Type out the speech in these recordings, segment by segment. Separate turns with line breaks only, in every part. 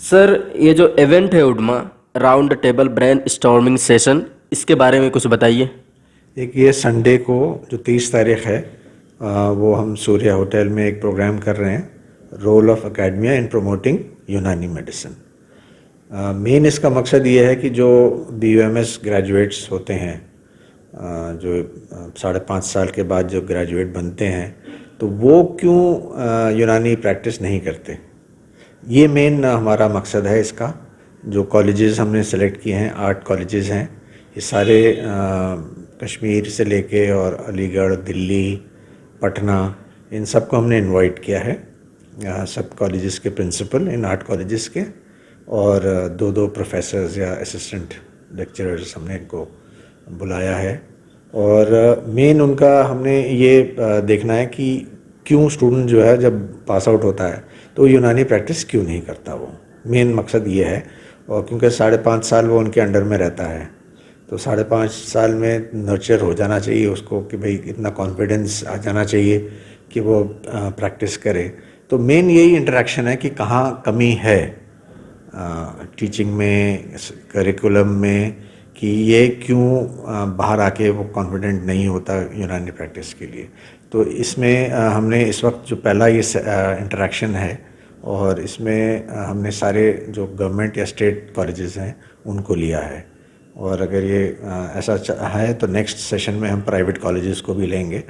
Sir, ये जो event है उडमा round table brain storming session, इसके बारे में कुछ बताइए।
एक ये संडे को जो 30 तारीख है, वो हम सूर्या होटल में एक प्रोग्राम कर रहे हैं, role of academia in promoting Unani medicine. Main इसका मकसद ये है कि जो BUMS ग्रेजुएट्स होते हैं, जो 5.5 साल के बाद जो ग्रेजुएट बनते हैं, तो वो क्यों यूनानी प्रैक्टिस नहीं करते। ये मेन हमारा मकसद है इसका। जो कॉलेजेस हमने सेलेक्ट किए हैं, 8 कॉलेजेस हैं, ये सारे कश्मीर से लेके और अलीगढ़, दिल्ली, पटना, इन सबको हमने इनवाइट किया है। सब कॉलेजेस के प्रिंसिपल, इन 8 कॉलेजेस के, और 2-2 प्रोफेसर्स या असिस्टेंट लेक्चरर्स हमने इनको बुलाया है। और मेन उनका हमने ये देखना है कि क्यों स्टूडेंट जो है जब पास आउट होता है तो यूनानी प्रैक्टिस क्यों नहीं करता। वो मेन मकसद ये है। और क्योंकि 5.5 साल वो उनके अंडर में रहता है, तो 5.5 साल में नर्चर हो जाना चाहिए उसको कि भाई इतना कॉन्फिडेंस आ जाना चाहिए कि वो प्रैक्टिस करे। तो मेन यही इंटरेक्शन है कि कहाँ कमी है टीचिंग में, करिकुलम में, कि ये क्यों बाहर आके वो कॉन्फिडेंट नहीं होता यूनानी प्रैक्टिस के लिए। तो इसमें हमने इस वक्त जो पहला ये इंटरेक्शन है, और इसमें हमने सारे जो गवर्नमेंट या स्टेट कॉलेजेस हैं उनको लिया है। और अगर ये ऐसा है तो नेक्स्ट सेशन में हम प्राइवेट कॉलेजेस को भी लेंगे।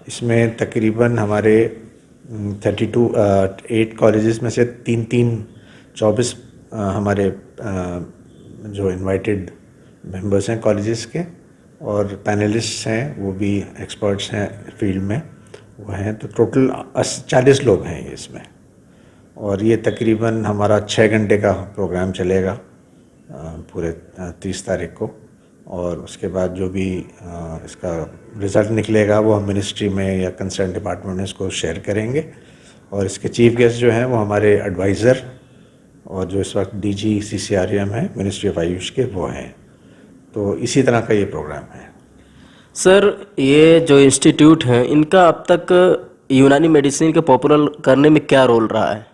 इसमें तकरीबन हमारे 8 कॉलेजेस में से 24 हमारे जो इनवाइटेड मेंबर्स हैं कॉलेजेस के, और पैनलिस्ट्स हैं, वो भी एक्सपर्ट्स हैं फील्ड में, वो हैं। तो टोटल 40 लोग हैं ये इसमें। और ये तकरीबन हमारा 6 घंटे का प्रोग्राम चलेगा पूरे 30 तारीख को। और उसके बाद जो भी इसका रिज़ल्ट निकलेगा वो हम मिनिस्ट्री में या कंसर्न डिपार्टमेंट में इसको शेयर करेंगे। और इसके चीफ गेस्ट जो हैं वो हमारे एडवाइज़र, और जो इस वक्त DG CCRM है मिनिस्ट्री ऑफ आयुष के, वो हैं। तो इसी तरह का ये प्रोग्राम है।
सर, ये जो इंस्टीट्यूट हैं इनका अब तक यूनानी मेडिसिन के पॉपुलर करने में क्या रोल रहा है?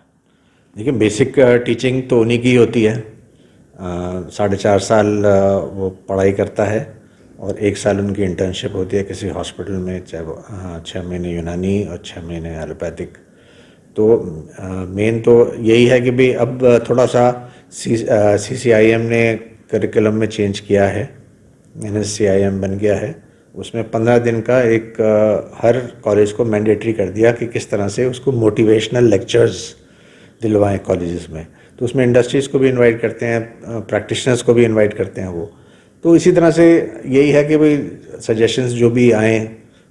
देखिए, बेसिक टीचिंग तो उन्हीं की होती है। 4.5 साल वो पढ़ाई करता है, और 1 साल उनकी इंटर्नशिप होती है किसी हॉस्पिटल में, चाहे वो 6 महीने यूनानी और 6 महीने एलोपैथिक। तो मेन तो यही है कि भाई अब थोड़ा सा CCIM ने करिकुलम में चेंज किया है, NSCIM बन गया है। उसमें 15 दिन का एक हर कॉलेज को मैंडेटरी कर दिया कि किस तरह से उसको मोटिवेशनल लेक्चर्स दिलवाएं कॉलेजेस में। तो उसमें इंडस्ट्रीज़ को भी इनवाइट करते हैं, प्रैक्टिशनर्स को भी इनवाइट करते हैं वो। तो इसी तरह से यही है कि भाई सजेशंस जो भी आएँ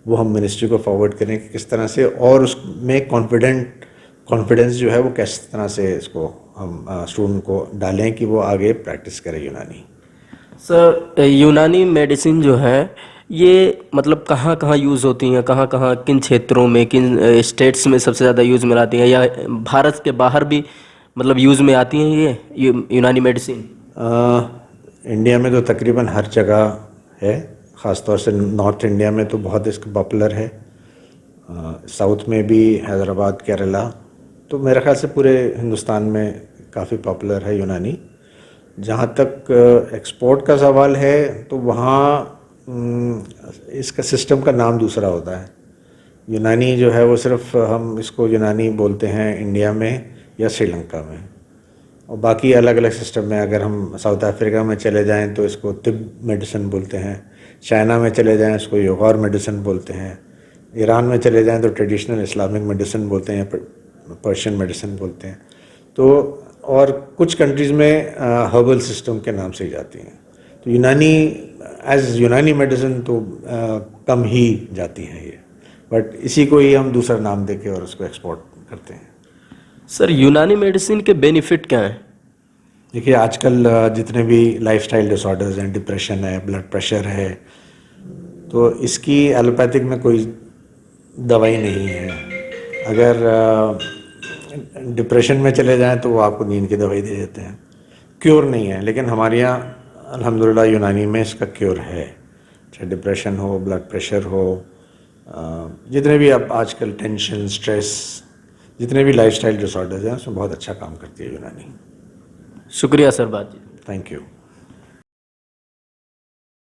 वो हम मिनिस्ट्री को फॉरवर्ड करें कि किस तरह से, और उसमें कॉन्फिडेंस जो है वो किस तरह से इसको हम स्टूडेंट को डालें कि वो आगे प्रैक्टिस करें यूनानी।
सर, यूनानी मेडिसिन जो है ये मतलब कहाँ कहाँ यूज़ होती हैं, कहाँ कहाँ, किन क्षेत्रों में, किन स्टेट्स में सबसे ज़्यादा यूज़ में आती हैं, या भारत के बाहर भी मतलब यूज़ में आती हैं ये यूनानी मेडिसिन?
इंडिया में तो तकरीबन हर जगह है, ख़ास तौर से नॉर्थ इंडिया में तो बहुत इसका पॉपुलर है। साउथ में भी, हैदराबाद, केरला, तो मेरे ख्याल से पूरे हिंदुस्तान में काफ़ी पॉपुलर है यूनानी। जहाँ तक एक्सपोर्ट का सवाल है तो वहाँ इसका सिस्टम का नाम दूसरा होता है। यूनानी जो है वो सिर्फ हम इसको यूनानी बोलते हैं इंडिया में या श्रीलंका में, और बाकी अलग अलग सिस्टम में। अगर हम साउथ अफ्रीका में चले जाएं तो इसको तिब मेडिसिन बोलते हैं, चाइना में चले जाएं इसको योगौर मेडिसिन बोलते हैं, ईरान में चले जाएं तो ट्रेडिशनल इस्लामिक मेडिसिन बोलते हैं, पर्शियन मेडिसिन बोलते हैं। तो और कुछ कंट्रीज़ में हर्बल सिस्टम के नाम से ही जाती हैं। तो यूनानी एज यूनानी मेडिसिन तो कम ही जाती हैं ये, बट इसी को ही हम दूसरा नाम देके और उसको एक्सपोर्ट करते हैं।
सर, यूनानी मेडिसिन के बेनिफिट क्या हैं?
देखिए, आजकल जितने भी लाइफस्टाइल डिसऑर्डर्स हैं, डिप्रेशन है, ब्लड प्रेशर है, तो इसकी एलोपैथिक में कोई दवाई नहीं है। अगर डिप्रेशन में चले जाएं तो वो आपको नींद की दवाई दे देते हैं, क्योर नहीं है। लेकिन हमारे यहाँ अल्हम्दुलिल्लाह यूनानी में इसका क्योर है, चाहे डिप्रेशन हो, ब्लड प्रेशर हो, जितने भी अब आजकल टेंशन, स्ट्रेस, जितने भी लाइफस्टाइल डिसऑर्डर्स हैं उसमें बहुत अच्छा काम करती है यूनानी।
शुक्रिया सरबाज जी।
Thank you.